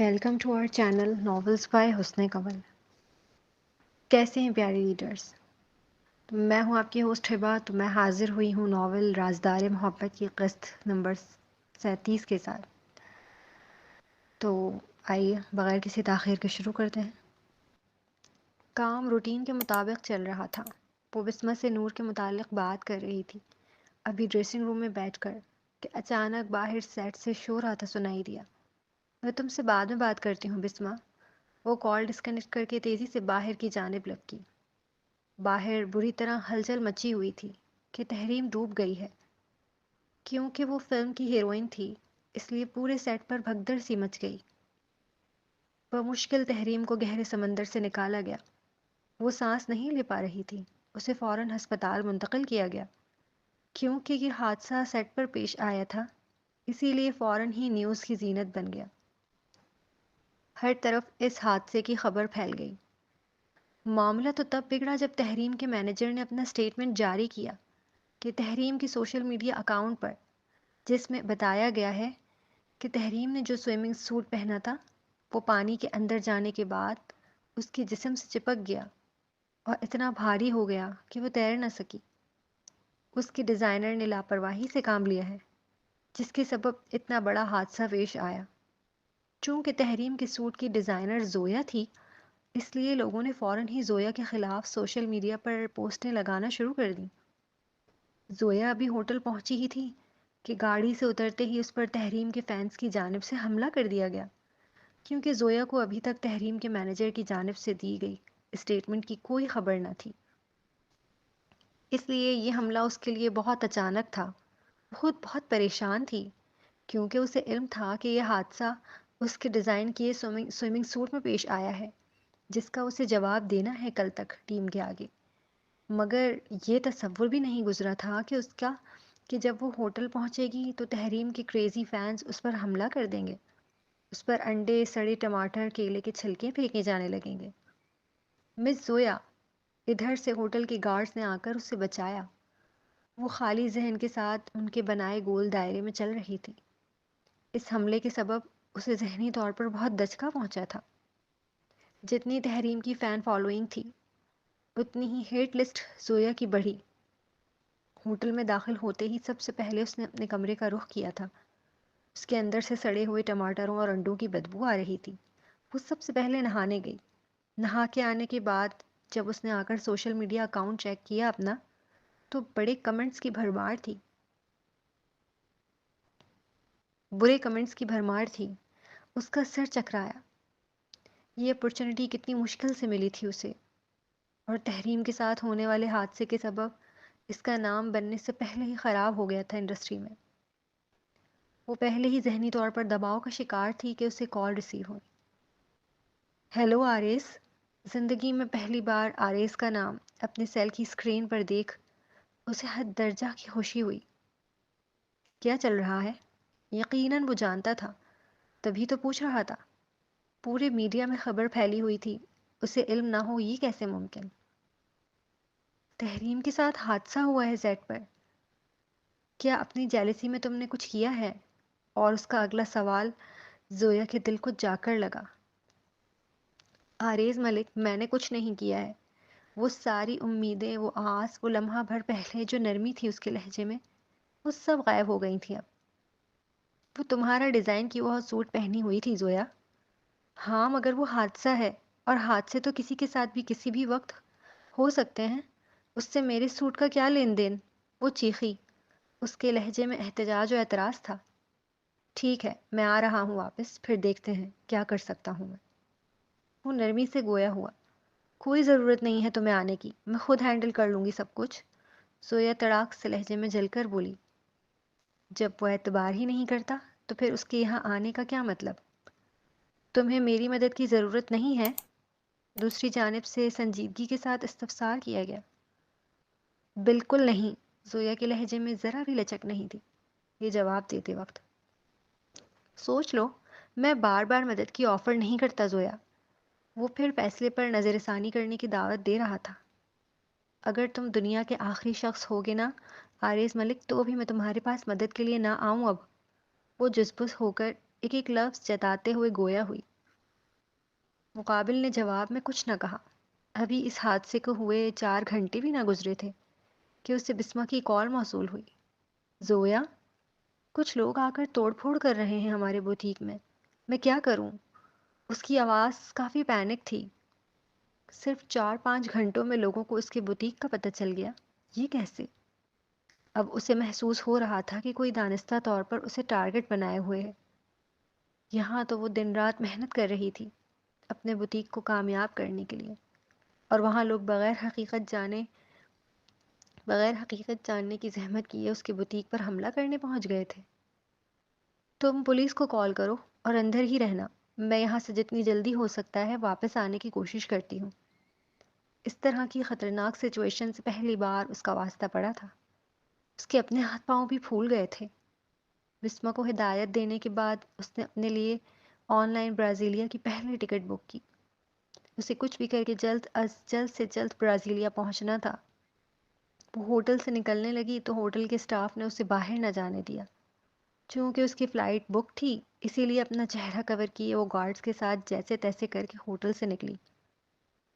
Welcome to our channel novels by Hassan Kanwal. کیسے ہیں پیارے ریڈرز؟ میں ہوں آپ کی ہوسٹ ہبا۔ تو میں حاضر ہوئی ہوں ناول رازدار محبت کی قسط نمبر 37 کے ساتھ۔ تو آئیے بغیر کسی تاخیر کے شروع کرتے ہیں۔ کام روٹین کے مطابق چل رہا تھا۔ وہ بسمہ سے نور کے متعلق بات کر رہی تھی ابھی ڈریسنگ روم میں بیٹھ کر کہ اچانک باہر سیٹ سے شور آتا سنائی دیا۔ میں تم سے بعد میں بات کرتی ہوں بسمہ۔ وہ کال ڈسکنیکٹ کر کے تیزی سے باہر کی جانب لپکی۔ باہر بری طرح ہلچل مچی ہوئی تھی کہ تحریم ڈوب گئی ہے۔ کیونکہ وہ فلم کی ہیروئن تھی اس لیے پورے سیٹ پر بھگدڑ سی مچ گئی۔ بمشکل تحریم کو گہرے سمندر سے نکالا گیا۔ وہ سانس نہیں لے پا رہی تھی۔ اسے فوراً ہسپتال منتقل کیا گیا۔ کیونکہ یہ حادثہ سیٹ پر پیش آیا تھا اسی لیے فوراً ہی نیوز کی زینت بن گیا۔ ہر طرف اس حادثے کی خبر پھیل گئی۔ معاملہ تو تب بگڑا جب تحریم کے مینیجر نے اپنا سٹیٹمنٹ جاری کیا کہ تحریم کی سوشل میڈیا اکاؤنٹ پر، جس میں بتایا گیا ہے کہ تحریم نے جو سوئمنگ سوٹ پہنا تھا وہ پانی کے اندر جانے کے بعد اس کے جسم سے چپک گیا اور اتنا بھاری ہو گیا کہ وہ تیر نہ سکی۔ اس کے ڈیزائنر نے لاپرواہی سے کام لیا ہے جس کے سبب اتنا بڑا حادثہ پیش آیا۔ چونکہ تحریم کے سوٹ کی ڈیزائنر زویا تھی اس لیے لوگوں نے فوراً ہی زویا کے خلاف سوشل میڈیا پر پوسٹیں لگانا شروع کر دیں۔ زویا ابھی ہوٹل پہنچی ہی تھی کہ گاڑی سے اترتے ہی اس پر تحریم کے فینس کی جانب سے حملہ کر دیا گیا۔ کیونکہ زویا کو ابھی تک تحریم کے مینیجر کی جانب سے دی گئی اسٹیٹمنٹ کی کوئی خبر نہ تھی، اس لیے یہ حملہ اس کے لیے بہت اچانک تھا۔ خود بہت پریشان تھی کیونکہ اسے علم تھا کہ یہ حادثہ اس کے ڈیزائن کیے سوئمنگ سوٹ میں پیش آیا ہے جس کا اسے جواب دینا ہے کل تک ٹیم کے آگے۔ مگر یہ تصور بھی نہیں گزرا تھا کہ جب وہ ہوٹل پہنچے گی تو تحریم کے کریزی فینس اس پر حملہ کر دیں گے، اس پر انڈے، سڑے ٹماٹر، کیلے کے چھلکے پھینکے جانے لگیں گے۔ مس زویا، ادھر سے ہوٹل کے گارڈز نے آ کر اسے بچایا۔ وہ خالی ذہن کے ساتھ ان کے بنائے گول دائرے میں چل رہی تھی۔ اس حملے کے سبب اسے ذہنی طور پر بہت دھچکا پہنچا تھا۔ جتنی تحریم کی فین فالوئنگ تھی اتنی ہی ہیٹ لسٹ زویا کی بڑھی۔ ہوٹل میں داخل ہوتے ہی سب سے پہلے اس نے اپنے کمرے کا رخ کیا تھا۔ اس کے اندر سے سڑے ہوئے ٹماٹروں اور انڈوں کی بدبو آ رہی تھی۔ وہ سب سے پہلے نہانے گئی۔ نہا کے آنے کے بعد جب اس نے آ کر سوشل میڈیا اکاؤنٹ چیک کیا اپنا تو بڑے کمنٹس کی بھرمار تھی، برے کمنٹس کی بھرمار تھی۔ اس کا سر چکرایا۔ یہ اپرچونٹی کتنی مشکل سے ملی تھی اسے، اور تحریم کے ساتھ ہونے والے حادثے کے سبب اس کا نام بننے سے پہلے ہی خراب ہو گیا تھا انڈسٹری میں۔ وہ پہلے ہی ذہنی طور پر دباؤ کا شکار تھی کہ اسے کال ریسیو ہوئی۔ ہیلو آریس۔ زندگی میں پہلی بار آریس کا نام اپنے سیل کی اسکرین پر دیکھ اسے حد درجہ کی خوشی ہوئی۔ کیا چل رہا ہے؟ یقیناً وہ جانتا تھا، تبھی تو پوچھ رہا تھا۔ پورے میڈیا میں خبر پھیلی ہوئی تھی، اسے علم نہ ہو یہ کیسے ممکن؟ تحریم کے ساتھ حادثہ ہوا ہے سیٹ پر۔ کیا اپنی جیلسی میں تم نے کچھ کیا ہے؟ اور اس کا اگلا سوال زویا کے دل کو جا کر لگا۔ آریز ملک، میں نے کچھ نہیں کیا ہے۔ وہ ساری امیدیں، وہ آس، وہ لمحہ بھر پہلے جو نرمی تھی اس کے لہجے میں، وہ سب غائب ہو گئی تھیں اب۔ وہ تمہارا ڈیزائن کی وہ سوٹ پہنی ہوئی تھی زویا۔ ہاں مگر وہ حادثہ ہے، اور حادثے تو کسی کے ساتھ بھی کسی بھی وقت ہو سکتے ہیں۔ اس سے میرے سوٹ کا کیا لین دین؟ وہ چیخی۔ اس کے لہجے میں احتجاج و اعتراض تھا۔ ٹھیک ہے، میں آ رہا ہوں واپس، پھر دیکھتے ہیں کیا کر سکتا ہوں میں۔ وہ نرمی سے گویا ہوا۔ کوئی ضرورت نہیں ہے تمہیں آنے کی، میں خود ہینڈل کر لوں گی سب کچھ، زویا تڑاک سے لہجے میں جل کر بولی۔ جب وہ اعتبار ہی نہیں کرتا تو پھر اس کے یہاں آنے کا کیا مطلب؟ تمہیں میری مدد کی ضرورت نہیں ہے؟ دوسری جانب سے سنجیدگی کے ساتھ استفسار کیا گیا۔ بالکل نہیں۔ زویا کے لہجے میں ذرا بھی لچک نہیں تھی یہ جواب دیتے وقت۔ سوچ لو، میں بار بار مدد کی آفر نہیں کرتا زویا۔ وہ پھر فیصلے پر نظر ثانی کرنے کی دعوت دے رہا تھا۔ اگر تم دنیا کے آخری شخص ہوگے نا آریز ملک، تو بھی میں تمہارے پاس مدد کے لیے نہ آؤں اب۔ وہ جزبز ہو کر ایک ایک لفظ جتاتے ہوئے گویا ہوئی۔ مقابل نے جواب میں کچھ نہ کہا۔ ابھی اس حادثے کو ہوئے 4 گھنٹے بھی نہ گزرے تھے کہ اسے بسمہ کی کال موصول ہوئی۔ زویا، کچھ لوگ آ کر توڑ پھوڑ کر رہے ہیں ہمارے بوتیک میں کیا کروں؟ اس کی آواز کافی پینک تھی۔ صرف 4-5 گھنٹوں میں لوگوں کو اس کے بوتیک کا پتہ چل گیا، یہ کیسے؟ اب اسے محسوس ہو رہا تھا کہ کوئی دانستہ طور پر اسے ٹارگٹ بنائے ہوئے ہے۔ یہاں تو وہ دن رات محنت کر رہی تھی اپنے بوتیک کو کامیاب کرنے کے لیے، اور وہاں لوگ بغیر حقیقت جاننے کی زحمت کیے اس کے بوتیک پر حملہ کرنے پہنچ گئے تھے۔ تم پولیس کو کال کرو اور اندر ہی رہنا، میں یہاں سے جتنی جلدی ہو سکتا ہے واپس آنے کی کوشش کرتی ہوں۔ اس طرح کی خطرناک سچویشن سے پہلی بار اس کا واسطہ پڑا تھا۔ اس کے اپنے ہاتھ پاؤں بھی پھول گئے تھے۔ بسمہ کو ہدایت دینے کے بعد اس نے اپنے لیے آن لائن برازیلیا کی پہلی ٹکٹ بک کی۔ اسے کچھ بھی کر کے جلد سے جلد برازیلیا پہنچنا تھا۔ وہ ہوٹل سے نکلنے لگی تو ہوٹل کے سٹاف نے اسے باہر نہ جانے دیا۔ چونکہ اس کی فلائٹ بک تھی، اسی لیے اپنا چہرہ کور کیے وہ گارڈز کے ساتھ جیسے تیسے کر کے ہوٹل سے نکلی۔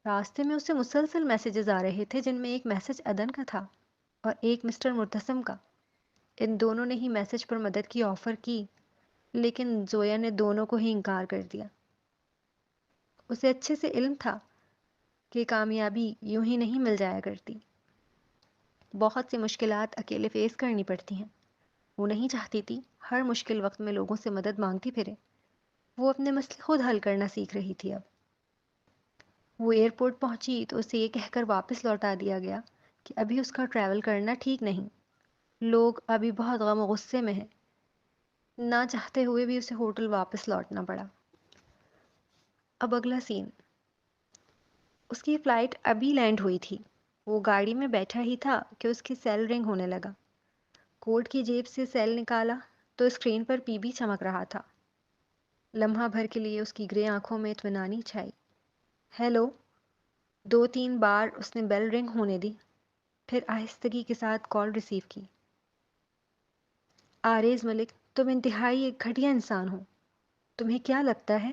راستے میں اسے مسلسل میسیجز آ رہے تھے، جن میں ایک میسج عدن کا تھا اور ایک مسٹر مرتسم کا۔ ان دونوں نے ہی میسج پر مدد کی آفر کی، لیکن زویا نے دونوں کو ہی انکار کر دیا۔ اسے اچھے سے علم تھا کہ کامیابی یوں ہی نہیں مل جایا کرتی، بہت سی مشکلات اکیلے فیس کرنی پڑتی ہیں۔ وہ نہیں چاہتی تھی ہر مشکل وقت میں لوگوں سے مدد مانگتی پھرے۔ وہ اپنے مسئلے خود حل کرنا سیکھ رہی تھی اب۔ وہ ایئرپورٹ پہنچی تو اسے یہ کہہ کر واپس لوٹا دیا گیا کہ ابھی اس کا ٹریول کرنا ٹھیک نہیں، لوگ ابھی بہت غم و غصے میں ہیں۔ نہ چاہتے ہوئے بھی اسے ہوٹل واپس لوٹنا پڑا۔ اب اگلا سین۔ اس کی فلائٹ ابھی لینڈ ہوئی تھی۔ وہ گاڑی میں بیٹھا ہی تھا کہ اس کی سیل رنگ ہونے لگا۔ کوٹ کی جیب سے سیل نکالا تو اسکرین پر پی بی چمک رہا تھا۔ لمحہ بھر کے لیے اس کی گرے آنکھوں میں اطمینانی چھائی۔ ہیلو! 2-3 بار اس نے بیل رنگ ہونے دی، پھر آہستگی کے ساتھ کال ریسیو کی۔ آریز ملک، تم انتہائی ایک گھٹیا انسان ہو۔ تمہیں کیا لگتا ہے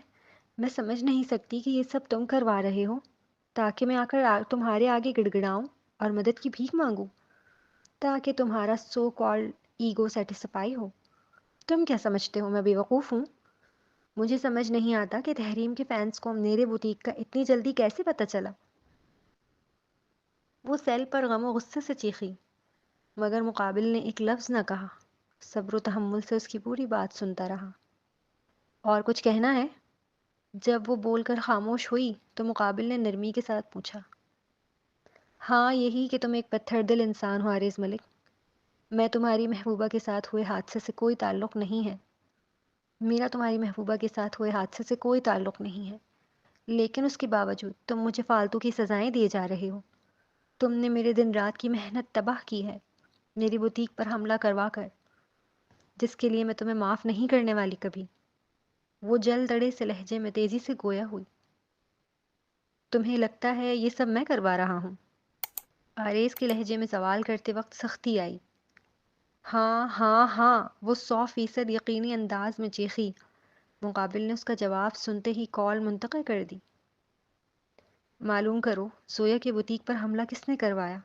میں سمجھ نہیں سکتی کہ یہ سب تم کروا رہے ہو تاکہ میں آ کر تمہارے آگے گڑ گڑاؤں اور مدد کی بھیک مانگوں، تاکہ تمہارا سو کالڈ ایگو سیٹسفائی ہو؟ تم کیا سمجھتے ہو میں بیوقوف ہوں؟ مجھے سمجھ نہیں آتا کہ تحریم کے فینس کو میرے بوتیک کا اتنی جلدی کیسے پتہ چلا۔ وہ سیل پر غم و غصے سے چیخی، مگر مقابل نے ایک لفظ نہ کہا، صبر و تحمل سے اس کی پوری بات سنتا رہا۔ اور کچھ کہنا ہے؟ جب وہ بول کر خاموش ہوئی تو مقابل نے نرمی کے ساتھ پوچھا۔ ہاں، یہی کہ تم ایک پتھر دل انسان ہو آریز ملک۔ میں تمہاری محبوبہ کے ساتھ ہوئے حادثے سے کوئی تعلق نہیں ہے۔ میرا تمہاری محبوبہ کے ساتھ ہوئے حادثے سے کوئی تعلق نہیں ہے، لیکن اس کے باوجود تم مجھے فالتو کی سزائیں دیے جا رہے ہو۔ تم نے میرے دن رات کی محنت تباہ کی ہے، میری بوتیک پر حملہ کروا کر، جس کے لیے میں تمہیں معاف نہیں کرنے والی کبھی۔ وہ جل دڑے سے لہجے میں تیزی سے گویا ہوئی۔ تمہیں لگتا ہے یہ سب میں کروا رہا ہوں؟ آریز کے لہجے میں سوال کرتے وقت سختی آئی۔ ہاں ہاں ہاں، وہ 100% یقینی انداز میں چیخی۔ مقابل نے اس کا جواب سنتے ہی کال منتقل کر دی۔ معلوم کرو زویا کے بوتیک پر حملہ کس نے کروایا؟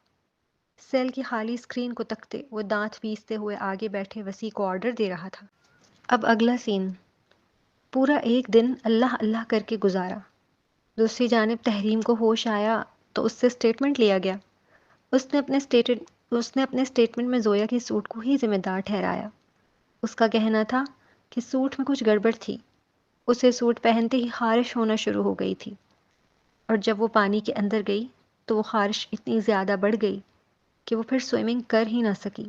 سیل کی خالی اسکرین کو تکتے وہ دانت پیستے ہوئے آگے بیٹھے وسیع کو آرڈر دے رہا تھا۔ اب اگلا سین۔ پورا ایک دن اللہ اللہ کر کے گزارا۔ دوسری جانب تحریم کو ہوش آیا تو اس سے اسٹیٹمنٹ لیا گیا۔ اس نے اپنے اسٹیٹمنٹ میں زویا کے سوٹ کو ہی ذمہ دار ٹھہرایا۔ اس کا کہنا تھا کہ سوٹ میں کچھ گڑبڑ تھی۔ اسے سوٹ پہنتے ہی خارش ہونا شروع ہو گئی تھی، اور جب وہ پانی کے اندر گئی تو وہ خارش اتنی زیادہ بڑھ گئی کہ وہ پھر سوئمنگ کر ہی نہ سکی۔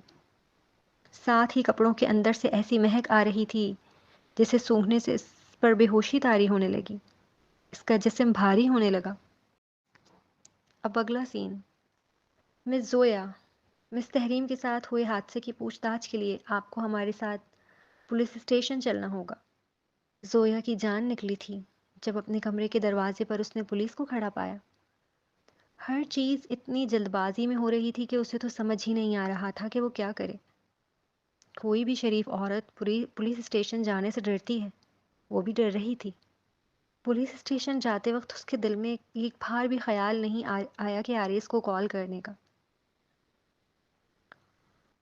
ساتھ ہی کپڑوں کے اندر سے ایسی مہک آ رہی تھی جسے سونگھنے سے اس پر بے ہوشی طاری ہونے لگی۔ اس کا جسم بھاری ہونے لگا۔ اب اگلا سین۔ مس زویا، مس تحریم کے ساتھ ہوئے حادثے کی پوچھ تاچھ کے لیے آپ کو ہمارے ساتھ پولیس اسٹیشن چلنا ہوگا۔ زویا کی جان نکلی تھی جب اپنے کمرے کے دروازے پر اس نے پولیس کو کھڑا پایا۔ ہر چیز اتنی جلد بازی میں ہو رہی تھی کہ اسے تو سمجھ ہی نہیں آ رہا تھا کہ وہ کیا کرے۔ کوئی بھی شریف عورت پولیس اسٹیشن جانے سے ڈرتی ہے، وہ بھی ڈر رہی تھی۔ پولیس اسٹیشن جاتے وقت اس کے دل میں ایک بار بھی خیال نہیں آیا کہ آریز کو کال کرنے کا۔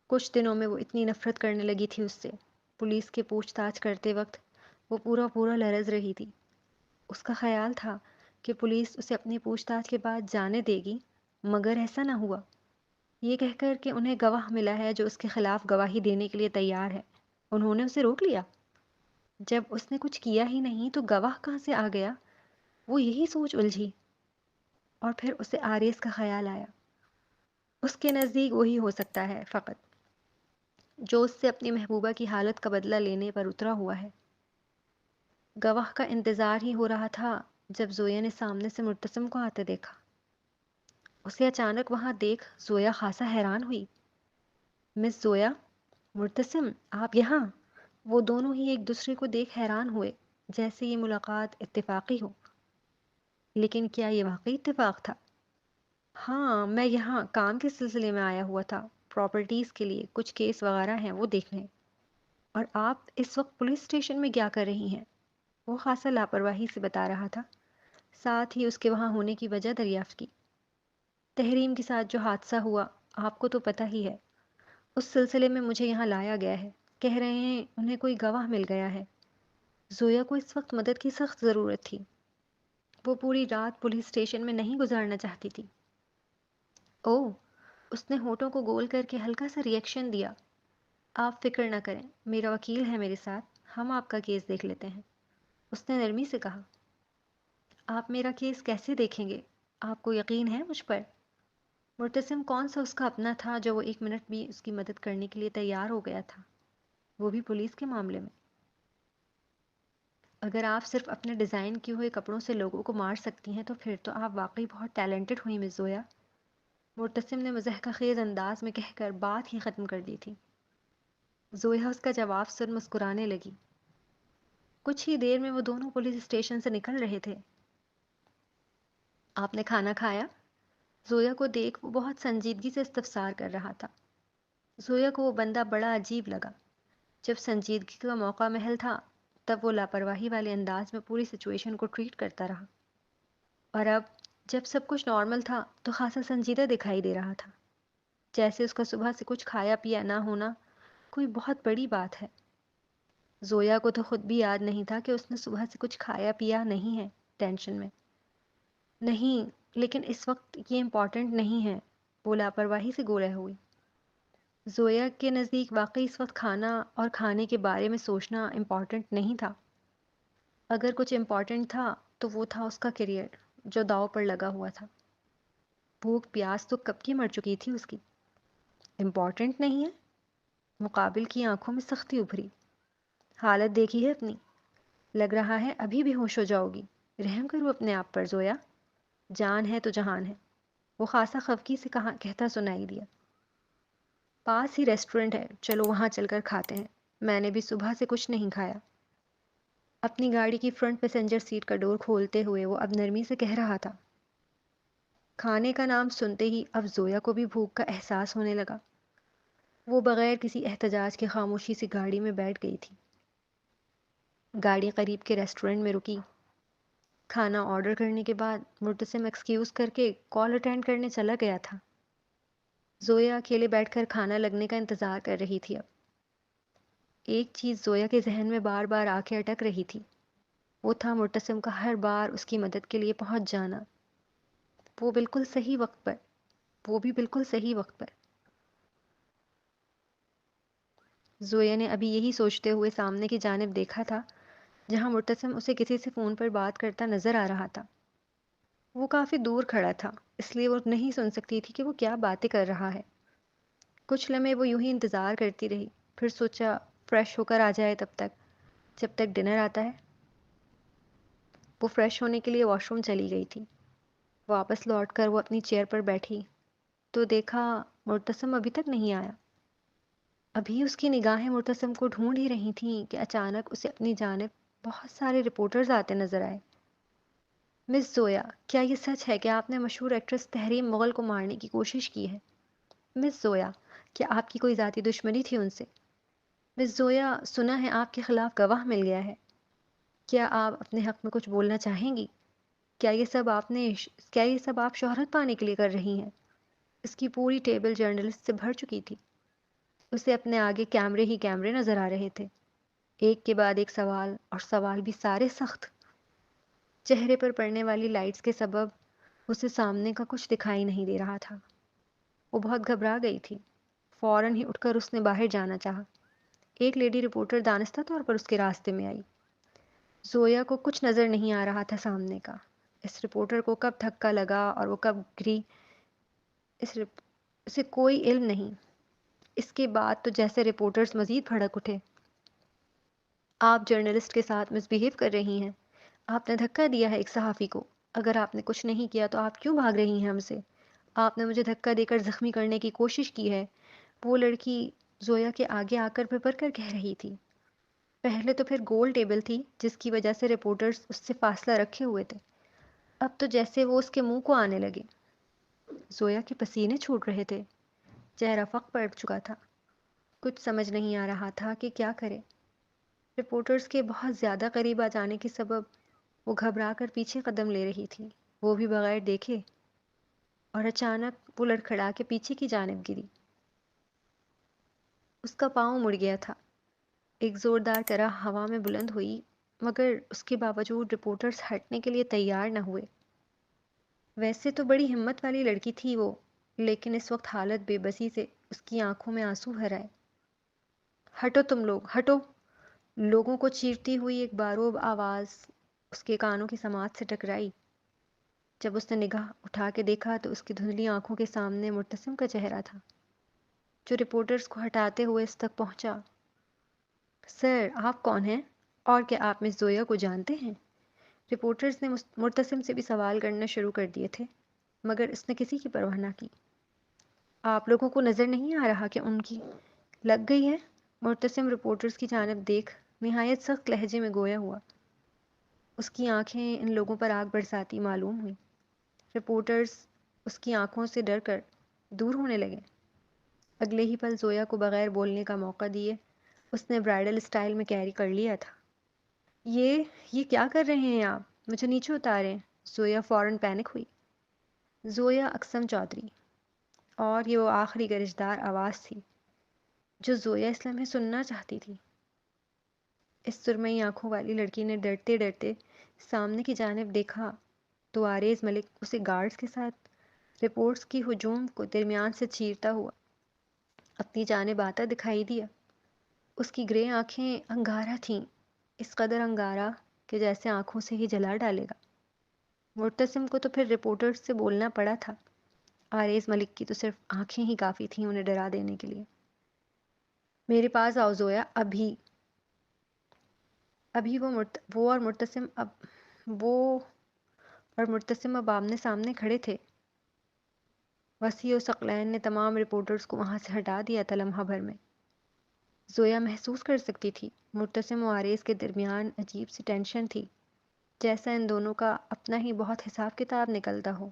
کچھ دنوں میں وہ اتنی نفرت کرنے لگی تھی اس سے۔ پولیس کے پوچھ تاچھ کرتے وقت وہ پورا لرز رہی تھی۔ اس کا خیال تھا کہ پولیس اسے اپنی پوچھ تاچھ کے بعد جانے دے گی، مگر ایسا نہ ہوا۔ یہ کہہ کر کہ انہیں گواہ ملا ہے جو اس کے خلاف گواہی دینے کے لیے تیار ہے، انہوں نے اسے روک لیا۔ جب اس نے کچھ کیا ہی نہیں تو گواہ کہاں سے آ گیا؟ وہ یہی سوچ الجھی، اور پھر اسے آریز کا خیال آیا۔ اس کے نزدیک وہی ہو سکتا ہے فقط، جو اس سے اپنی محبوبہ کی حالت کا بدلہ لینے پر اترا ہوا ہے۔ گواہ کا انتظار ہی ہو رہا تھا جب زویا نے سامنے سے مرتسم کو آتے دیکھا۔ اسے اچانک وہاں دیکھ زویا خاصا حیران ہوئی۔ مس زویا، مرتسم، آپ یہاں؟ وہ دونوں ہی ایک دوسرے کو دیکھ حیران ہوئے، جیسے یہ ملاقات اتفاقی ہو۔ لیکن کیا یہ واقعی اتفاق تھا؟ ہاں، میں یہاں کام کے سلسلے میں آیا ہوا تھا، پراپرٹیز کے لیے کچھ کیس وغیرہ ہیں وہ دیکھنے۔ اور آپ اس وقت پولیس اسٹیشن میں کیا کر رہی ہیں؟ وہ خاصا لاپرواہی سے بتا رہا تھا، ساتھ ہی اس کے وہاں ہونے کی وجہ دریافت کی۔ تحریم کے ساتھ جو حادثہ ہوا آپ کو تو پتہ ہی ہے، اس سلسلے میں مجھے یہاں لایا گیا ہے۔ کہہ رہے ہیں انہیں کوئی گواہ مل گیا ہے۔ زویا کو اس وقت مدد کی سخت ضرورت تھی۔ وہ پوری رات پولیس اسٹیشن میں نہیں گزارنا چاہتی تھی۔ اوہ، اس نے ہونٹوں کو گول کر کے ہلکا سا ری ایکشن دیا۔ آپ فکر نہ کریں، میرا وکیل ہے میرے ساتھ، ہم آپ کا کیس دیکھ لیتے ہیں، اس نے نرمی سے کہا۔ آپ میرا کیس کیسے دیکھیں گے؟ آپ کو یقین ہے مجھ پر؟ مرتسم کون سا اس کا اپنا تھا جو وہ ایک منٹ بھی اس کی مدد کرنے کے لیے تیار ہو گیا تھا، وہ بھی پولیس کے معاملے میں۔ اگر آپ صرف اپنے ڈیزائن کیے ہوئے کپڑوں سے لوگوں کو مار سکتی ہیں تو پھر تو آپ واقعی بہت ٹیلنٹڈ ہوئی مس زویا، مرتسم نے مضحکہ خیز انداز میں کہہ کر بات ہی ختم کر دی تھی۔ زویا اس کا جواب سن مسکرانے لگی۔ کچھ ہی دیر میں وہ دونوں پولیس اسٹیشن سے نکل رہے تھے۔ آپ نے کھانا کھایا؟ زویا کو دیکھ وہ بہت سنجیدگی سے استفسار کر رہا تھا۔ زویا کو وہ بندہ بڑا عجیب لگا۔ جب سنجیدگی کا موقع محل تھا تب وہ لاپرواہی والے انداز میں پوری سچویشن کو ٹریٹ کرتا رہا، اور اب جب سب کچھ نارمل تھا تو خاصا سنجیدہ دکھائی دے رہا تھا، جیسے اس کا صبح سے کچھ کھایا پیا نہ ہونا کوئی بہت بڑی بات ہے۔ زویا کو تو خود بھی یاد نہیں تھا کہ اس نے صبح سے کچھ کھایا پیا نہیں ہے، ٹینشن میں۔ نہیں، لیکن اس وقت یہ امپورٹنٹ نہیں ہے، وہ لاپرواہی سے گولہ ہوئی۔ زویا کے نزدیک واقعی اس وقت کھانا اور کھانے کے بارے میں سوچنا امپورٹنٹ نہیں تھا۔ اگر کچھ امپورٹنٹ تھا تو وہ تھا اس کا کیریئر جو داؤ پر لگا ہوا تھا۔ بھوک پیاس تو کب کی مر چکی تھی اس کی۔ امپورٹنٹ نہیں ہے؟ مقابل کی آنکھوں میں سختی ابھری۔ حالت دیکھی ہے اپنی، لگ رہا ہے ابھی بھی ہوش ہو جاؤ گی۔ رحم کرو اپنے آپ پر زویا، جان ہے تو جہان ہے، وہ خاصا خفگی سے کہتا سنائی دیا۔ پاس ہی ریسٹورنٹ ہے، چلو وہاں چل کر کھاتے ہیں، میں نے بھی صبح سے کچھ نہیں کھایا۔ اپنی گاڑی کی فرنٹ پیسنجر سیٹ کا ڈور کھولتے ہوئے وہ اب نرمی سے کہہ رہا تھا۔ کھانے کا نام سنتے ہی اب زویا کو بھی بھوک کا احساس ہونے لگا۔ وہ بغیر کسی احتجاج کے خاموشی سے گاڑی میں بیٹھ گئی تھی۔ گاڑی قریب کے ریسٹورنٹ میں رکی۔ کھانا آرڈر کرنے کے بعد مرتسم ایکسکیوز کر کے کال اٹینڈ کرنے چلا گیا تھا۔ زویا اکیلے بیٹھ کر کھانا لگنے کا انتظار کر رہی تھی۔ اب ایک چیز زویا کے ذہن میں بار بار آ کے اٹک رہی تھی، وہ تھا مرتسم کا ہر بار اس کی مدد کے لیے پہنچ جانا، وہ بالکل صحیح وقت پر، وہ بھی بالکل صحیح وقت پر۔ زویا نے ابھی یہی سوچتے ہوئے سامنے کی جانب دیکھا تھا جہاں مرتسم اسے کسی سے فون پر بات کرتا نظر آ رہا تھا۔ وہ کافی دور کھڑا تھا، اس لیے وہ نہیں سن سکتی تھی کہ وہ کیا باتیں کر رہا ہے۔ کچھ لمحے وہ یوں ہی انتظار کرتی رہی، پھر سوچا فریش ہو کر آ جائے جب تک ڈنر آتا ہے۔ وہ فریش ہونے کے لیے واش روم چلی گئی تھی۔ واپس لوٹ کر وہ اپنی چیئر پر بیٹھی تو دیکھا مرتسم ابھی تک نہیں آیا۔ ابھی اس کی نگاہیں مرتسم کو ڈھونڈ ہی رہی تھیں کہ اچانک اسے اپنی جانب بہت سارے رپورٹرز آتے نظر آئے۔ مس زویا، کیا یہ سچ ہے کہ آپ نے مشہور ایکٹریس تحریم مغل کو مارنے کی کوشش کی ہے؟ مس زویا، کیا آپ کی کوئی ذاتی دشمنی تھی ان سے؟ مس زویا، سنا ہے آپ کے خلاف گواہ مل گیا ہے۔ کیا آپ اپنے حق میں کچھ بولنا چاہیں گی؟ کیا یہ سب آپ شہرت پانے کے لیے کر رہی ہیں؟ اس کی پوری ٹیبل جرنلسٹ سے بھر چکی تھی. اسے اپنے آگے کیمرے ہی کیمرے نظر آ رہے تھے، ایک کے بعد ایک سوال، اور سوال بھی سارے سخت. چہرے پر پڑنے والی لائٹس کے سبب اسے سامنے کا کچھ دکھائی نہیں دے رہا تھا. وہ بہت گھبرا گئی تھی. فوراً ہی اٹھ کر اس نے باہر جانا چاہا. ایک لیڈی رپورٹر دانستہ طور پر اس کے راستے میں آئی. زویا کو کچھ نظر نہیں آ رہا تھا سامنے کا. اس رپورٹر کو کب دھکا لگا اور وہ کب گری، اسے کوئی علم نہیں. اس کے بعد تو جیسے رپورٹرز مزید بھڑک اٹھے. آپ جرنلسٹ کے ساتھ مس بہیو کر رہی ہیں. آپ نے دھکا دیا ہے ایک صحافی کو. اگر آپ نے کچھ نہیں کیا تو آپ کیوں بھاگ رہی ہیں ہم سے؟ آپ نے مجھے دھکا دے کر زخمی کرنے کی کوشش کی ہے. وہ لڑکی زویا کے آگے آ کر بھر کر کہہ رہی تھی. پہلے تو پھر گول ٹیبل تھی جس کی وجہ سے رپورٹرز اس سے فاصلہ رکھے ہوئے تھے. اب تو جیسے وہ اس کے منہ کو آنے لگے. زویا کے پسینے چھوٹ رہے تھے. چہرہ فق پڑ چکا تھا. کچھ سمجھ نہیں آ رہا تھا کہ کیا کرے. رپورٹرز کے بہت زیادہ قریب آ جانے کے سبب وہ گھبرا کر پیچھے قدم لے رہی تھی، وہ بھی بغیر دیکھے. اور اچانک وہ لڑکھڑا کے پیچھے کی جانب گری. اس کا پاؤں مڑ گیا تھا. ایک زوردار طرح ہوا میں بلند ہوئی، مگر اس کے باوجود رپورٹرز ہٹنے کے لیے تیار نہ ہوئے. ویسے تو بڑی ہمت والی لڑکی تھی وہ، لیکن اس وقت حالت بے بسی سے اس کی آنکھوں میں آنسو بھر آئے. ہٹو تم لوگ، ہٹو! لوگوں کو چیرتی ہوئی ایک باروب آواز اس کے کانوں کی سماعت سے ٹکرائی. جب اس نے نگاہ اٹھا کے دیکھا تو اس کی دھندلی آنکھوں کے سامنے مرتسم کا چہرہ تھا، جو رپورٹرز کو ہٹاتے ہوئے اس تک پہنچا. سر، آپ کون ہیں؟ اور کیا آپ مس زویا کو جانتے ہیں؟ رپورٹرز نے مرتسم سے بھی سوال کرنا شروع کر دیے تھے، مگر اس نے کسی کی پرواہ نہ کی. آپ لوگوں کو نظر نہیں آ رہا کہ ان کی لگ گئی ہے؟ مرتسم رپورٹرز کی جانب دیکھ نہایت سخت لہجے میں گویا ہوا. اس کی آنکھیں ان لوگوں پر آگ برساتی معلوم ہوئی. رپورٹرز اس کی آنکھوں سے ڈر کر دور ہونے لگے. اگلے ہی پل زویا کو بغیر بولنے کا موقع دیے اس نے برائڈل اسٹائل میں کیری کر لیا تھا. یہ کیا کر رہے ہیں آپ؟ مجھے نیچے اتاریں. زویا فوراً پینک ہوئی. زویا اقسم چودھری، اور یہ وہ آخری گرجدار آواز تھی جو زویا اسلم میں سننا چاہتی تھی. اس سرمئی آنکھوں والی لڑکی نے ڈرتے ڈرتے سامنے کی جانب دیکھا تو آریز ملک اسے گارڈز کے ساتھ رپورٹس کی ہجوم کو درمیان سے چیرتا ہوا اپنی جانب آتا دکھائی دیا. اس کی گرے آنکھیں انگارہ تھیں، اس قدر انگارہ کہ جیسے آنکھوں سے ہی جلا ڈالے گا. مرتسم کو تو پھر رپورٹرز سے بولنا پڑا تھا. آریز ملک کی تو صرف آنکھیں ہی کافی تھیں انہیں ڈرا دینے کے لیے. میرے پاس آؤ زویا، ابھی. وہ اور مرتسم اب آمنے سامنے کھڑے تھے. وسیع و ثقلین نے تمام رپورٹرز کو وہاں سے ہٹا دیا تھا لمحہ بھر میں. زویا محسوس کر سکتی تھی مرتسم و آریز کے درمیان عجیب سی ٹینشن تھی، جیسا ان دونوں کا اپنا ہی بہت حساب کتاب نکلتا ہو.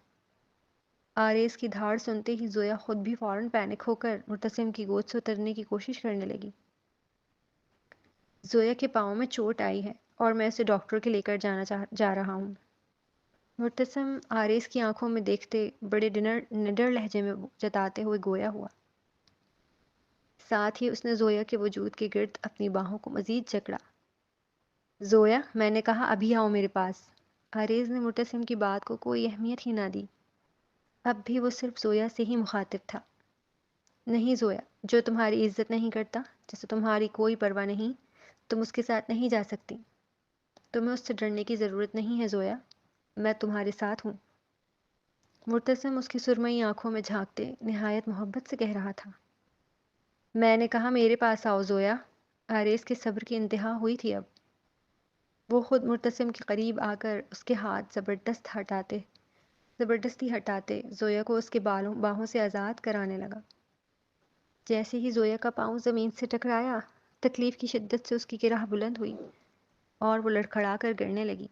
آریز کی دھاڑ سنتے ہی زویا خود بھی فوراً پینک ہو کر مرتسم کی گود سے اترنے کی کوشش کرنے لگی. زویا کے پاؤں میں چوٹ آئی ہے اور میں اسے ڈاکٹر کے لے کر جا رہا ہوں. مرتسم آریز کی آنکھوں میں دیکھتے بڑے نڈر لہجے میں جتاتے ہوئے گویا ہوا. ساتھ ہی اس نے زویا کے وجود کے گرد اپنی باہوں کو مزید جکڑا. زویا، میں نے کہا ابھی آؤ میرے پاس. آریز نے مرتسم کی بات کو کوئی اہمیت ہی نہ دی. اب بھی وہ صرف زویا سے ہی مخاطب تھا. نہیں زویا، جو تمہاری عزت نہیں کرتا، جسے تمہاری کوئی پرواہ نہیں، تم اس کے ساتھ نہیں جا سکتی. تمہیں اس سے ڈرنے کی ضرورت نہیں ہے زویا، میں تمہارے ساتھ ہوں. مرتسم اس کی سرمئی آنکھوں میں جھانکتے نہایت محبت سے کہہ رہا تھا. میں نے کہا میرے پاس آؤ زویا. آریز کے صبر کی انتہا ہوئی تھی اب. وہ خود مرتسم کے قریب آ کر اس کے ہاتھ زبردستی ہٹاتے زویا کو اس کے باہوں سے آزاد کرانے لگا. جیسے ہی زویا کا پاؤں زمین سے ٹکرایا، تکلیف کی شدت سے اس کی گرہ بلند ہوئی اور وہ لڑکھڑا کر گرنے لگی.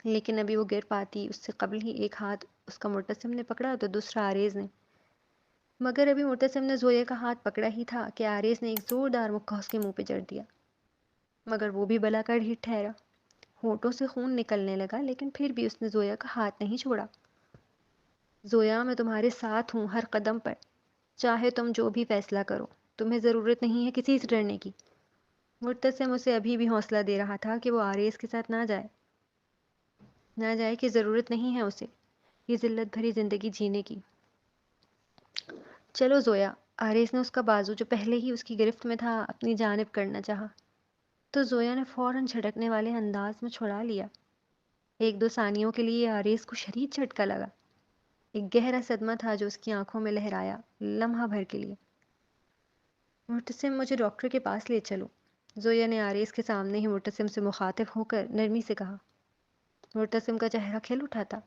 لیکن ابھی وہ گر پاتی اس سے قبل ہی ایک ہاتھ اس کا مرتسم نے پکڑا تو دوسرا آریز نے. مگر ابھی مرتسم نے زویا کا ہاتھ پکڑا ہی تھا کہ آریز نے ایک زوردار مکہ اس کے منہ پہ جڑ دیا. مگر وہ بھی بلا کر ہی ٹھہرا. ہونٹوں سے خون نکلنے لگا لیکن پھر بھی اس نے زویا کا ہاتھ نہیں چھوڑا۔ زویا، میں تمہارے ساتھ ہوں ہر قدم پر، چاہے تم جو بھی فیصلہ کرو، تمہیں ضرورت نہیں ہے کسی سے ڈرنے کی۔ مرتسم اسے ابھی بھی حوصلہ دے رہا تھا کہ وہ آریز کے ساتھ نہ جائے کہ ضرورت نہیں ہے اسے یہ ذلت بھری زندگی جینے کی۔ چلو زویا، آریز نے اس کا بازو جو پہلے ہی اس کی گرفت میں تھا اپنی جانب کرنا چاہا، تو زویا نے فوراً جھٹکنے والے انداز میں چھڑا لیا۔ ایک دو ثانیوں کے لیے آریز کو شدید جھٹکا لگا، ایک گہرا صدمہ تھا جو اس کی آنکھوں میں لہرایا لمحہ بھر کے لیے۔ مرتسم، مجھے ڈاکٹر کے پاس لے چلو، زویا نے آریز کے سامنے ہی مرتسم سے مخاطب ہو کر نرمی سے کہا۔ مرتسم کا چہرہ کھل اٹھا تھا،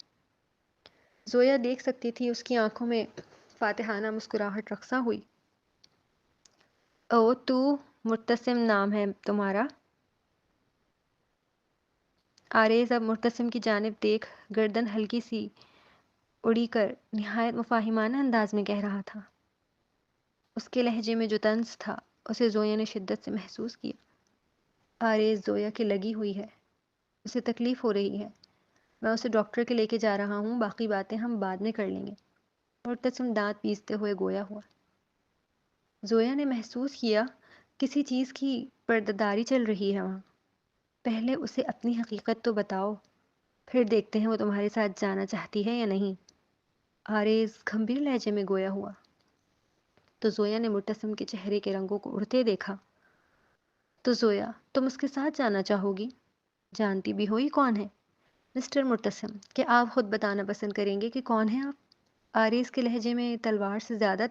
زویا دیکھ سکتی تھی اس کی آنکھوں میں فاتحانہ مسکراہٹ رقصاں ہوئی۔ او تو، مرتسم نام ہے تمہارا؟ آریز اب مرتسم کی جانب دیکھ گردن ہلکی سی اڑی کر نہایت مفاہمانہ انداز میں کہہ رہا تھا۔ اس کے لہجے میں جو طنز تھا اسے زویا نے شدت سے محسوس کیا۔ آریز زویا کی لگی ہوئی ہے، اسے تکلیف ہو رہی ہے، میں اسے ڈاکٹر کے لے کے جا رہا ہوں، باقی باتیں ہم بعد میں کر لیں گے، مرتسم دانت پیستے ہوئے گویا ہوا۔ زویا نے محسوس کیا کسی چیز کی پردہ چل رہی ہے وہاں۔ پہلے اسے اپنی حقیقت تو بتاؤ، پھر دیکھتے ہیں وہ تمہارے ساتھ جانا چاہتی ہے یا نہیں، آریز گھمبیر لہجے میں گویا ہوا۔ تو زویا نے مرتسم کے چہرے کے رنگوں کو اڑتے دیکھا۔ تو زویا، تم اس کے ساتھ جانا چاہو گی؟ جانتی بھی ہوئی کون ہے؟ مسٹر مرتسم، کیا آپ خود بتانا پسند کریں گے کہ کون ہیں آپ؟ آریز کے لہجے میں تلوار سے زیادہ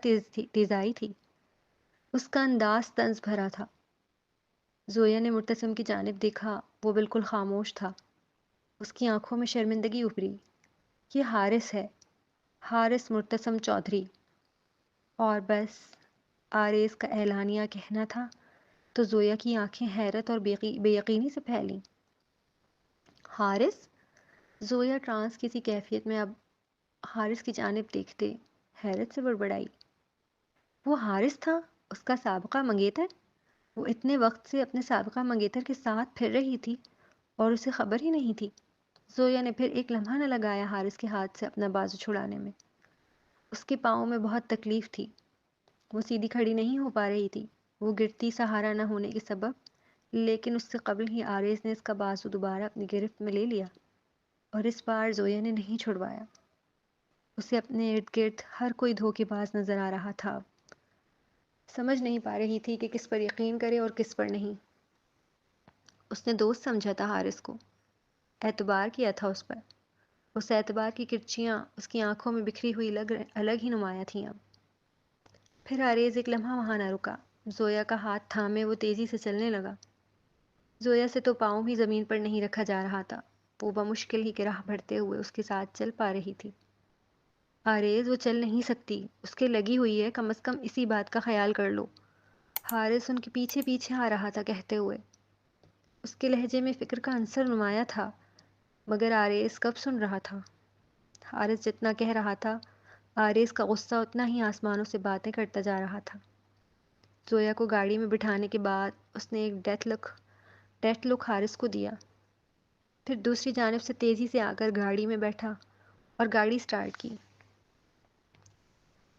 تیزائی تھی، اس کا انداز طنز بھرا تھا۔ زویا نے مرتسم کی جانب دیکھا، وہ بالکل خاموش تھا، اس کی آنکھوں میں شرمندگی ابھری۔ یہ حارث ہے، حارث مرتسم چودھری۔ اور بس آریز کا اعلانیہ کہنا تھا تو زویا کی آنکھیں حیرت اور بے یقینی سے پھیلیں۔ حارث؟ زویا ٹرانس کسی کیفیت میں اب حارث کی جانب دیکھتے حیرت سے بڑبڑائی۔ وہ حارث تھا، اس کا سابقہ منگیتر؟ وہ اتنے وقت سے اپنے سابقہ منگیتر کے ساتھ پھر رہی تھی اور اسے خبر ہی نہیں تھی۔ زویا نے پھر ایک لمحہ نہ لگایا حارث کے ہاتھ سے اپنا بازو چھڑانے میں۔ اس کے پاؤں میں بہت تکلیف تھی، وہ سیدھی کھڑی نہیں ہو پا رہی تھی، وہ گرتی سہارا نہ ہونے کے سبب، لیکن اس سے قبل ہی آریز نے اس کا بازو دوبارہ اپنی گرفت میں لے لیا اور اس بار زویا نے نہیں چھڑوایا۔ اسے اپنے ارد گرد ہر کوئی دھوکے باز نظر آ رہا تھا، سمجھ نہیں پا رہی تھی کہ کس پر یقین کرے اور کس پر نہیں۔ اس نے دوست سمجھا تھا حارث کو، اعتبار کیا تھا اس پر، اس اعتبار کی کرچیاں اس کی آنکھوں میں بکھری ہوئی الگ ہی نمایاں تھیں اب۔ پھر آریز ایک لمحہ وہاں نہ رکا، زویا کا ہاتھ تھامے وہ تیزی سے چلنے لگا۔ زویا سے تو پاؤں بھی زمین پر نہیں رکھا جا رہا تھا، وہ بمشکل ہی راہ بڑھتے ہوئے اس کے ساتھ چل پا رہی تھی۔ آریز، وہ چل نہیں سکتی، اس کے لگی ہوئی ہے، کم از کم اسی بات کا خیال کر لو، حارث ان کے پیچھے پیچھے آ رہا تھا کہتے ہوئے۔ اس کے لہجے میں فکر کا عنصر نمایاں تھا، مگر آریز کب سن رہا تھا؟ حارث جتنا کہہ رہا تھا، آریز کا غصہ اتنا ہی آسمانوں سے باتیں کرتا جا رہا تھا۔ زویا کو گاڑی میں بٹھانے کے بعد اس نے ایک ڈیتھ لک حارث کو دیا، پھر دوسری جانب سے تیزی سے آ کر گاڑی میں بیٹھا اور گاڑی سٹارٹ کی۔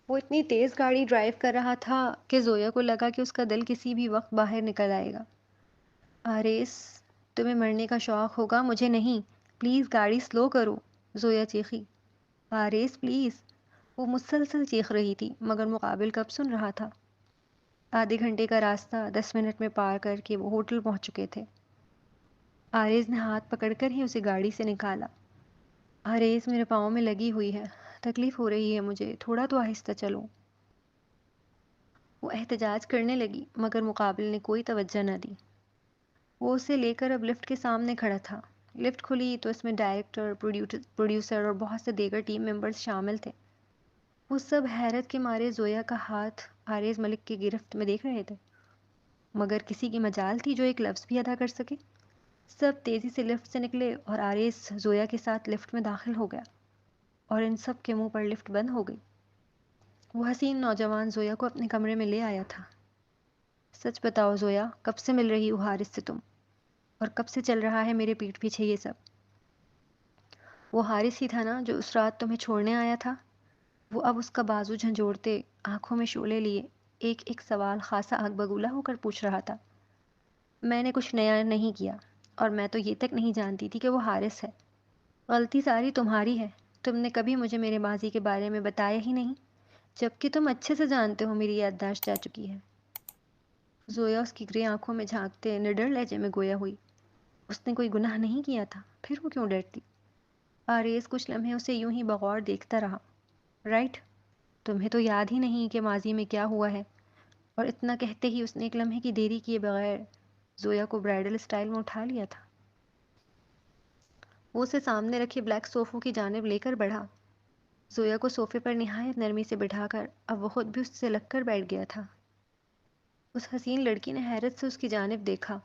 وہ اتنی تیز گاڑی ڈرائیو کر رہا تھا کہ زویا کو لگا کہ اس کا دل کسی بھی وقت باہر نکل آئے گا۔ آریز، تمہیں مرنے کا شوق ہوگا، مجھے نہیں، پلیز گاڑی سلو کرو، زویا چیخی۔ آریز پلیز، وہ مسلسل چیخ رہی تھی مگر مقابل کب سن رہا تھا۔ آدھے گھنٹے کا راستہ 10 منٹ میں پار کر کے وہ ہوٹل پہنچ چکے تھے۔ آریز نے ہاتھ پکڑ کر ہی اسے گاڑی سے نکالا۔ آریز، میرے پاؤں میں لگی ہوئی ہے، تکلیف ہو رہی ہے مجھے، تھوڑا تو آہستہ چلو۔ وہ احتجاج کرنے لگی مگر مقابل نے کوئی توجہ نہ دی۔ وہ اسے لے کر اب لفٹ کے سامنے کھڑا تھا۔ لفٹ کھلی تو اس میں ڈائریکٹر، پروڈیوسر اور بہت سے دیگر ٹیم ممبرز شامل تھے۔ وہ سب حیرت کے مارے زویا کا ہاتھ آریز ملک کی گرفت میں دیکھ رہے تھے، مگر کسی کی مجال تھی جو ایک لفظ بھی ادا کر سکے؟ سب تیزی سے لفٹ سے نکلے اور آریز زویا کے ساتھ لفٹ میں داخل ہو گیا اور ان سب کے منہ پر لفٹ بند ہو گئی۔ وہ حسین نوجوان زویا کو اپنے کمرے میں لے آیا تھا۔ سچ بتاؤ زویا، کب سے مل رہی ہو حارث سے تم؟ اور کب سے چل رہا ہے میرے پیٹھ پیچھے یہ سب؟ وہ حارث ہی تھا نا جو اس رات تمہیں چھوڑنے آیا تھا؟ وہ اب اس کا بازو جھنجھوڑتے آنکھوں میں شعلے لیے ایک ایک سوال خاصا آگ بگولا ہو کر پوچھ رہا تھا۔ میں نے کچھ نیا نہیں کیا، اور میں تو یہ تک نہیں جانتی تھی کہ وہ حارث ہے۔ غلطی ساری تمہاری ہے، تم نے کبھی مجھے میرے ماضی کے بارے میں بتایا ہی نہیں، جبکہ تم اچھے سے جانتے ہو میری یادداشت جا چکی ہے۔ زویا اس کی گرے آنکھوں میں جھانکتے نڈر لہجے میں گویا ہوئی۔ اس نے کوئی گناہ نہیں کیا تھا، پھر وہ کیوں ڈرتی؟ آریز کچھ لمحے اسے یوں ہی بغور دیکھتا رہا۔ رائٹ، تمہیں تو یاد ہی نہیں کہ ماضی میں کیا ہوا ہے۔ اور اتنا کہتے ہی اس نے ایک لمحے کی دیری کیے بغیر زویا کو برائڈل اسٹائل میں اٹھا لیا تھا۔ وہ اسے سامنے رکھے بلیک صوفوں کی جانب لے کر بڑھا۔ زویا کو صوفے پر نہایت نرمی سے بٹھا کر اب وہ خود بھی اس سے لگ کر بیٹھ گیا تھا۔ اس حسین لڑکی نے حیرت سے اس کی جانب دیکھا۔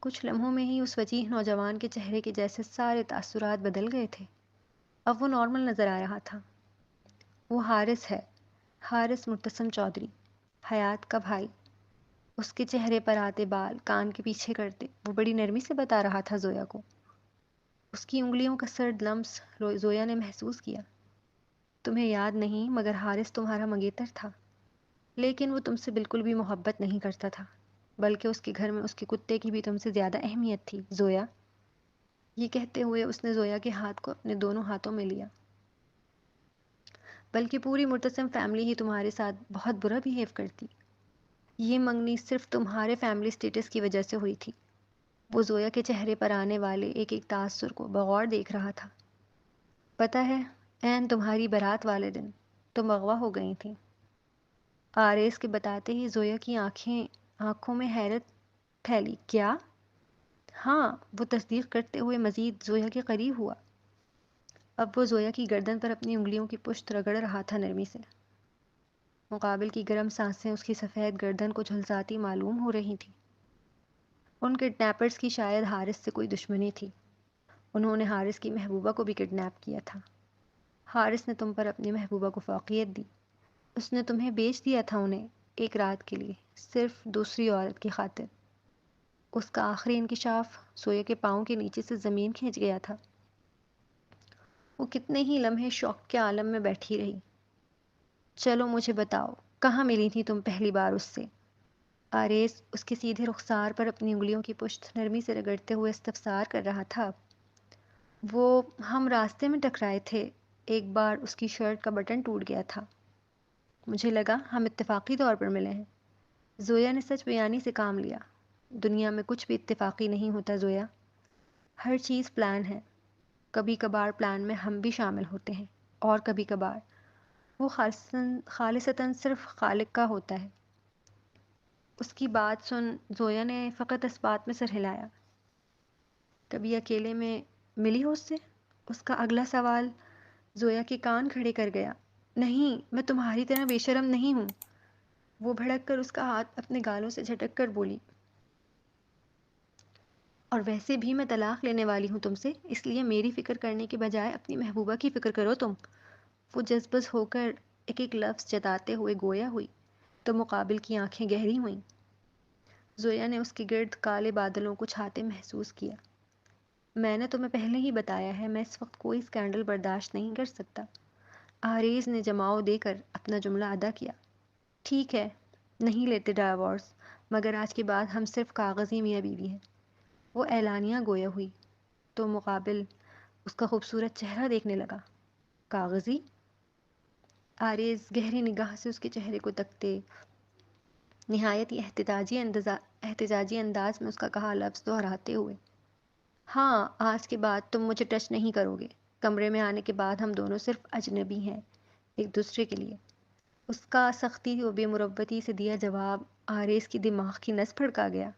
کچھ لمحوں میں ہی اس وجیح نوجوان کے چہرے کے جیسے سارے تاثرات بدل گئے تھے۔ اب وہ نارمل نظر آ رہا تھا۔ وہ حارث ہے، حارث مرتسم چودھری، حیات کا بھائی۔ اس کے چہرے پر آتے بال کان کے پیچھے کرتے وہ بڑی نرمی سے بتا رہا تھا زویا کو۔ اس کی انگلیوں کا سرد لمس زویا نے محسوس کیا۔ تمہیں یاد نہیں، مگر حارث تمہارا منگیتر تھا، لیکن وہ تم سے بالکل بھی محبت نہیں کرتا تھا، بلکہ اس کے گھر میں اس کے کتے کی بھی تم سے زیادہ اہمیت تھی زویا۔ یہ کہتے ہوئے اس نے زویا کے ہاتھ کو اپنے دونوں ہاتھوں میں لیا۔ بلکہ پوری مرتسم فیملی ہی تمہارے ساتھ بہت برا بیہیو کرتی۔ یہ منگنی صرف تمہارے فیملی سٹیٹس کی وجہ سے ہوئی تھی۔ وہ زویا کے چہرے پر آنے والے ایک ایک تاثر کو بغور دیکھ رہا تھا۔ پتہ ہے، عین تمہاری بارات والے دن تم اغوا ہو گئی تھیں۔ آریز کے بتاتے ہی زویا کی آنکھوں میں حیرت پھیلی۔ کیا؟ ہاں، وہ تصدیق کرتے ہوئے مزید زویا کے قریب ہوا۔ اب وہ زویا کی گردن پر اپنی انگلیوں کی پشت رگڑ رہا تھا نرمی سے۔ مقابل کی گرم سانسیں اس کی سفید گردن کو جھلساتی معلوم ہو رہی تھیں۔ ان کڈنیپرز کی شاید حارث سے کوئی دشمنی تھی۔ انہوں نے حارث کی محبوبہ کو بھی کڈنیپ کیا تھا۔ حارث نے تم پر اپنی محبوبہ کو فوقیت دی۔ اس نے تمہیں بیچ دیا تھا انہیں ایک رات کے لیے، صرف دوسری عورت کی خاطر۔ اس کا آخری انکشاف زویا کے پاؤں کے نیچے سے زمین کھینچ گیا تھا۔ وہ کتنے ہی لمحے شوق کے عالم میں بیٹھی رہی۔ چلو مجھے بتاؤ، کہاں ملی تھی تم پہلی بار اس سے؟ آریز اس کے سیدھے رخسار پر اپنی انگلیوں کی پشت نرمی سے رگڑتے ہوئے استفسار کر رہا تھا۔ وہ ہم راستے میں ٹکرائے تھے، ایک بار اس کی شرٹ کا بٹن ٹوٹ گیا تھا، مجھے لگا ہم اتفاقی طور پر ملے ہیں۔ زویا نے سچ بیانی سے کام لیا۔ دنیا میں کچھ بھی اتفاقی نہیں ہوتا زویا، ہر چیز پلان ہے۔ کبھی کبھار پلان میں ہم بھی شامل ہوتے ہیں، اور کبھی کبھار وہ خالصتاً صرف خالق کا ہوتا ہے۔ اس کی بات سن زویا نے فقط اس بات میں سر ہلایا۔ کبھی اکیلے میں ملی ہو اس سے؟ اس کا اگلا سوال زویا کے کان کھڑے کر گیا۔ نہیں، میں تمہاری طرح بے شرم نہیں ہوں۔ وہ بھڑک کر اس کا ہاتھ اپنے گالوں سے جھٹک کر بولی۔ اور ویسے بھی میں طلاق لینے والی ہوں تم سے، اس لیے میری فکر کرنے کے بجائے اپنی محبوبہ کی فکر کرو تم۔ وہ جذبز ہو کر ایک ایک لفظ جتاتے ہوئے گویا ہوئی تو مقابل کی آنکھیں گہری ہوئیں۔ زویا نے اس کے گرد کالے بادلوں کو چھاتے محسوس کیا۔ میں نے تمہیں پہلے ہی بتایا ہے، میں اس وقت کوئی اسکینڈل برداشت نہیں کر سکتا۔ آریز نے جماؤ دے کر اپنا جملہ ادا کیا۔ ٹھیک ہے، نہیں لیتے ڈائیورس، مگر آج کے بعد ہم صرف کاغذی میاں بیوی ہیں۔ وہ اعلانیہ گویا ہوئی تو مقابل اس کا خوبصورت چہرہ دیکھنے لگا۔ کاغذی؟ آریز گہری نگاہ سے اس کے چہرے کو تکتے نہایت ہی احتجاجی انداز میں اس کا کہا لفظ دہراتے ہوئے۔ ہاں، آج کے بعد تم مجھے ٹچ نہیں کرو گے۔ کمرے میں آنے کے بعد ہم دونوں صرف اجنبی ہیں ایک دوسرے کے لیے۔ اس کا سختی و بے مروتی سے دیا جواب آریز کی دماغ کی نس پھڑکا گیا۔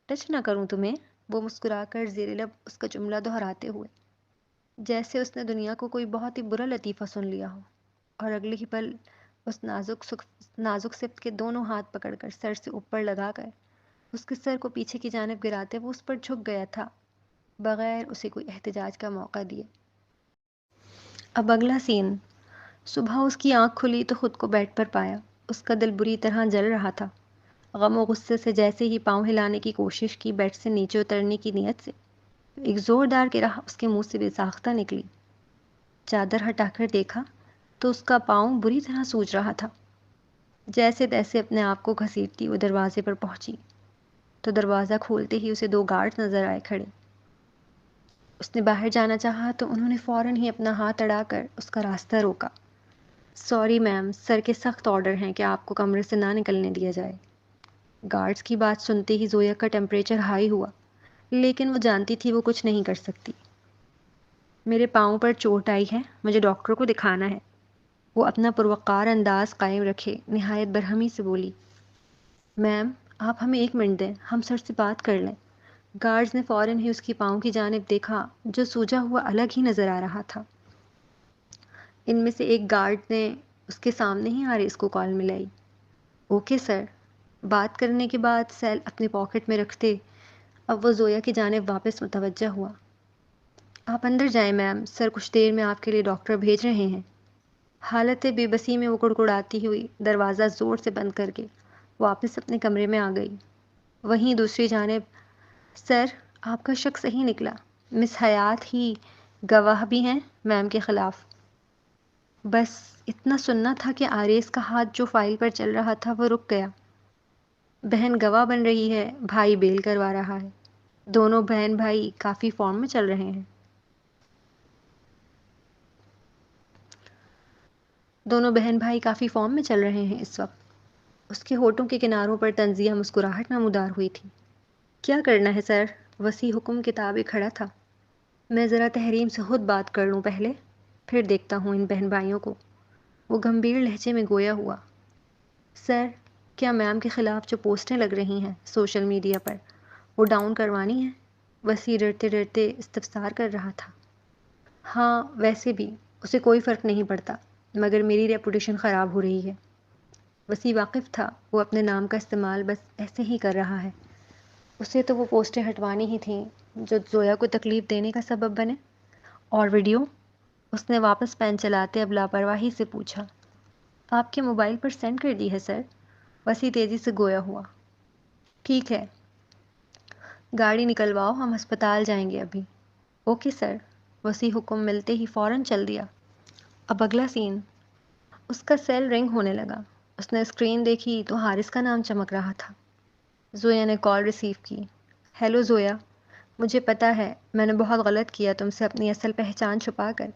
ٹچ نہ کروں تمہیں؟ وہ مسکرا کر زیر لب اس کا جملہ دہراتے ہوئے، جیسے اس نے دنیا کو کوئی بہت ہی برا لطیفہ سن لیا ہو، اور اگلے ہی پل اس نازک صفت کے دونوں ہاتھ پکڑ کر سر سے اوپر لگا کر اس کے سر کو پیچھے کی جانب گراتے وہ اس پر جھک گیا تھا بغیر اسے کوئی احتجاج کا موقع دیے۔ اب اگلا سین۔ صبح اس کی آنکھ کھلی تو خود کو بیڈ پر پایا۔ اس کا دل بری طرح جل رہا تھا۔ غم و غصے سے جیسے ہی پاؤں ہلانے کی کوشش کی بیڈ سے نیچے اترنے کی نیت سے، ایک زوردار گراہ اس کے منہ سے بے ساختہ نکلی۔ چادر ہٹا کر دیکھا تو اس کا پاؤں بری طرح سوج رہا تھا۔ جیسے تیسے اپنے آپ کو گھسیٹتی وہ دروازے پر پہنچی تو دروازہ کھولتے ہی اسے 2 گارڈ نظر آئے کھڑے۔ اس نے باہر جانا چاہا تو انہوں نے فوراً ہی اپنا ہاتھ اڑا کر اس کا راستہ روکا۔ سوری میم، سر کے سخت آرڈر ہیں کہ آپ کو کمرے سے نہ نکلنے دیا جائے۔ گارڈز کی بات سنتے ہی زویا کا ٹیمپریچر ہائی ہوا، لیکن وہ جانتی تھی وہ کچھ نہیں کر سکتی۔ میرے پاؤں پر چوٹ آئی ہے، مجھے ڈاکٹر کو دکھانا ہے، وہ اپنا پروقار انداز قائم رکھے نہایت برہمی سے بولی۔ میم، آپ ہمیں 1 منٹ دیں، ہم سر سے بات کر لیں۔ گارڈز نے فوراً ہی اس کی پاؤں کی جانب دیکھا جو سوجا ہوا الگ ہی نظر آ رہا تھا۔ ان میں سے ایک گارڈ نے اس کے سامنے ہی آریس کو کال ملائی۔ Okay sir. بات کرنے کے بعد سیل اپنے پاکٹ میں رکھتے اب وہ زویا کی جانب واپس متوجہ ہوا۔ آپ اندر جائیں میم، سر کچھ دیر میں آپ کے لیے ڈاکٹر بھیج رہے ہیں۔ حالت بے بسی میں وہ کڑکڑاتی ہوئی دروازہ زور سے بند کر کے واپس اپنے کمرے میں آ گئی۔ وہیں دوسری جانب، سر آپ کا شک صحیح نکلا، مس حیات ہی گواہ بھی ہیں میم کے خلاف۔ بس اتنا سننا تھا کہ آریس کا ہاتھ جو فائل پر چل رہا تھا وہ رک گیا۔ بہن گواہ بن رہی ہے، بھائی بیل کروا رہا ہے، دونوں بہن بھائی کافی فارم میں چل رہے ہیں۔ اس وقت اس کے ہونٹوں کے کناروں پر طنزیہ مسکراہٹ نمودار ہوئی تھی۔ کیا کرنا ہے سر؟ وسیع حکم کتابیں کھڑا تھا۔ میں ذرا تحریم سے خود بات کر لوں پہلے، پھر دیکھتا ہوں ان بہن بھائیوں کو، وہ گمبھیر لہجے میں گویا ہوا۔ سر، کیا میم کے خلاف جو پوسٹیں لگ رہی ہیں سوشل میڈیا پر، وہ ڈاؤن کروانی ہیں؟ وسیع ڈرتے ڈرتے استفسار کر رہا تھا۔ ہاں، ویسے بھی اسے کوئی فرق نہیں پڑتا، مگر میری ریپوٹیشن خراب ہو رہی ہے۔ وسیع واقف تھا وہ اپنے نام کا استعمال بس ایسے ہی کر رہا ہے۔ اسے تو وہ پوسٹیں ہٹوانی ہی تھیں جو زویا کو تکلیف دینے کا سبب بنے۔ اور ویڈیو؟ اس نے واپس پین چلاتے اب لاپرواہی سے پوچھا۔ آپ کے موبائل پر سینڈ کر دی ہے سر، وسیع تیزی سے گویا ہوا۔ ٹھیک ہے، گاڑی نکلواؤ، ہم ہسپتال جائیں گے ابھی۔ اوکے سر، وسیع حکم ملتے ہی فوراً چل دیا۔ اب اگلا سین۔ اس کا سیل رنگ ہونے لگا۔ اس نے اسکرین دیکھی تو حارث کا نام چمک رہا تھا۔ زویا نے کال ریسیو کی۔ ہیلو زویا، مجھے پتا ہے میں نے بہت غلط کیا تم سے اپنی اصل پہچان چھپا کر،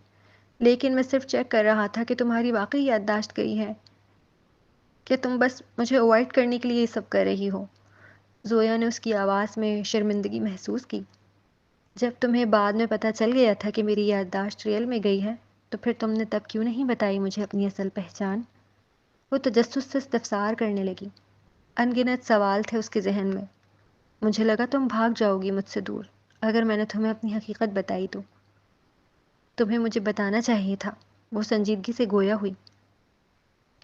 لیکن میں صرف چیک کر رہا تھا کہ تمہاری واقعی یادداشت گئی ہے کہ تم بس مجھے اوائڈ کرنے کے لیے یہ سب کر رہی ہو۔ زویا نے اس کی آواز میں شرمندگی محسوس کی۔ جب تمہیں بعد میں پتہ چل گیا تھا کہ میری یادداشت ریل میں گئی ہے تو پھر تم نے تب کیوں نہیں بتائی مجھے اپنی اصل پہچان؟ وہ تجسس سے استفسار کرنے لگی۔ ان گنت سوال تھے اس کے ذہن میں۔ مجھے لگا تم بھاگ جاؤ گی مجھ سے دور اگر میں نے تمہیں اپنی حقیقت بتائی تو۔ تمہیں مجھے بتانا چاہیے تھا، وہ سنجیدگی سے گویا ہوئی۔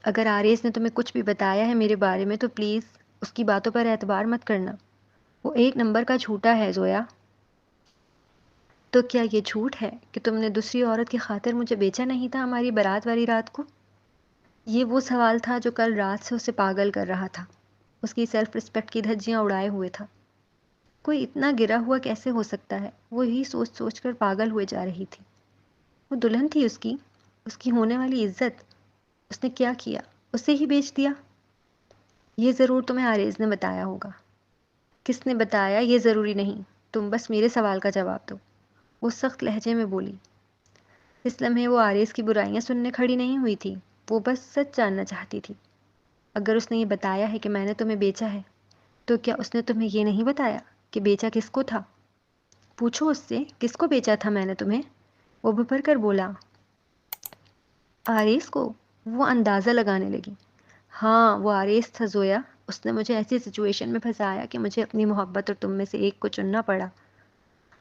اگر آریس نے تمہیں کچھ بھی بتایا ہے میرے بارے میں تو پلیز اس کی باتوں پر اعتبار مت کرنا، وہ 1 نمبر کا جھوٹا ہے زویا۔ تو کیا یہ جھوٹ ہے کہ تم نے دوسری عورت کی خاطر مجھے بیچا نہیں تھا ہماری بارات والی رات کو؟ یہ وہ سوال تھا جو کل رات سے اسے پاگل کر رہا تھا، اس کی سیلف رسپیکٹ کی دھجیاں اڑائے ہوئے تھا۔ کوئی اتنا گرا ہوا کیسے ہو سکتا ہے؟ وہ یہی سوچ سوچ کر پاگل ہوئے جا رہی تھی۔ وہ دلہن تھی اس کی ہونے والی عزت، اس نے کیا کیا؟ اسے ہی بیچ دیا؟ یہ ضرور تمہیں آریز نے بتایا ہوگا۔ کس نے بتایا یہ ضروری نہیں، تم بس میرے سوال کا جواب دو، وہ سخت لہجے میں بولی۔ اس لمحے وہ آریز کی برائیاں سننے کھڑی نہیں ہوئی تھی، وہ بس سچ جاننا چاہتی تھی۔ اگر اس نے یہ بتایا ہے کہ میں نے تمہیں بیچا ہے تو کیا اس نے تمہیں یہ نہیں بتایا کہ بیچا کس کو تھا؟ پوچھو اس سے، کس کو بیچا تھا میں نے تمہیں؟ وہ بھر کر بولا۔ آریس کو؟ وہ اندازہ لگانے لگی۔ ہاں، وہ آریس تھا زویا، اس نے مجھے ایسی سچویشن میں پھنسایا کہ مجھے اپنی محبت اور تم میں سے ایک کو چننا پڑا۔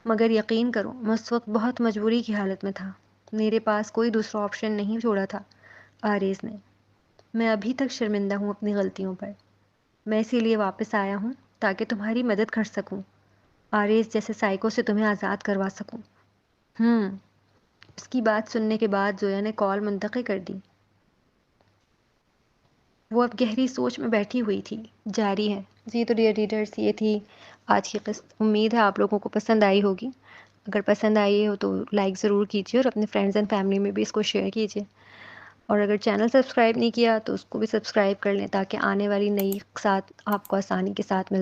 مگر یقین کرو میں اس وقت بہت مجبوری کی حالت میں تھا، میرے پاس کوئی دوسرا آپشن نہیں چھوڑا تھا۔ آریس نے، میں ابھی تک شرمندہ ہوں اپنی غلطیوں پر، میں اسی لیے واپس آیا ہوں تاکہ تمہاری مدد کر سکوں، آریس جیسے سائیکو سے تمہیں آزاد کروا سکوں۔ اس کی بات سننے کے بعد زویا نے کال منتقل کر دی۔ وہ اب گہری سوچ میں بیٹھی ہوئی تھی، جاری ہے۔ جی تو ڈیئر ریڈرس، یہ تھی آج کی قسط۔ امید ہے آپ لوگوں کو پسند آئی ہوگی۔ اگر پسند آئی ہو تو لائک ضرور کیجیے، اور اپنے فرینڈز اینڈ فیملی میں بھی اس کو شیئر کیجیے، اور اگر چینل سبسکرائب نہیں کیا تو اس کو بھی سبسکرائب کر لیں، تاکہ آنے والی نئی ساتھ آپ کو آسانی کے ساتھ مل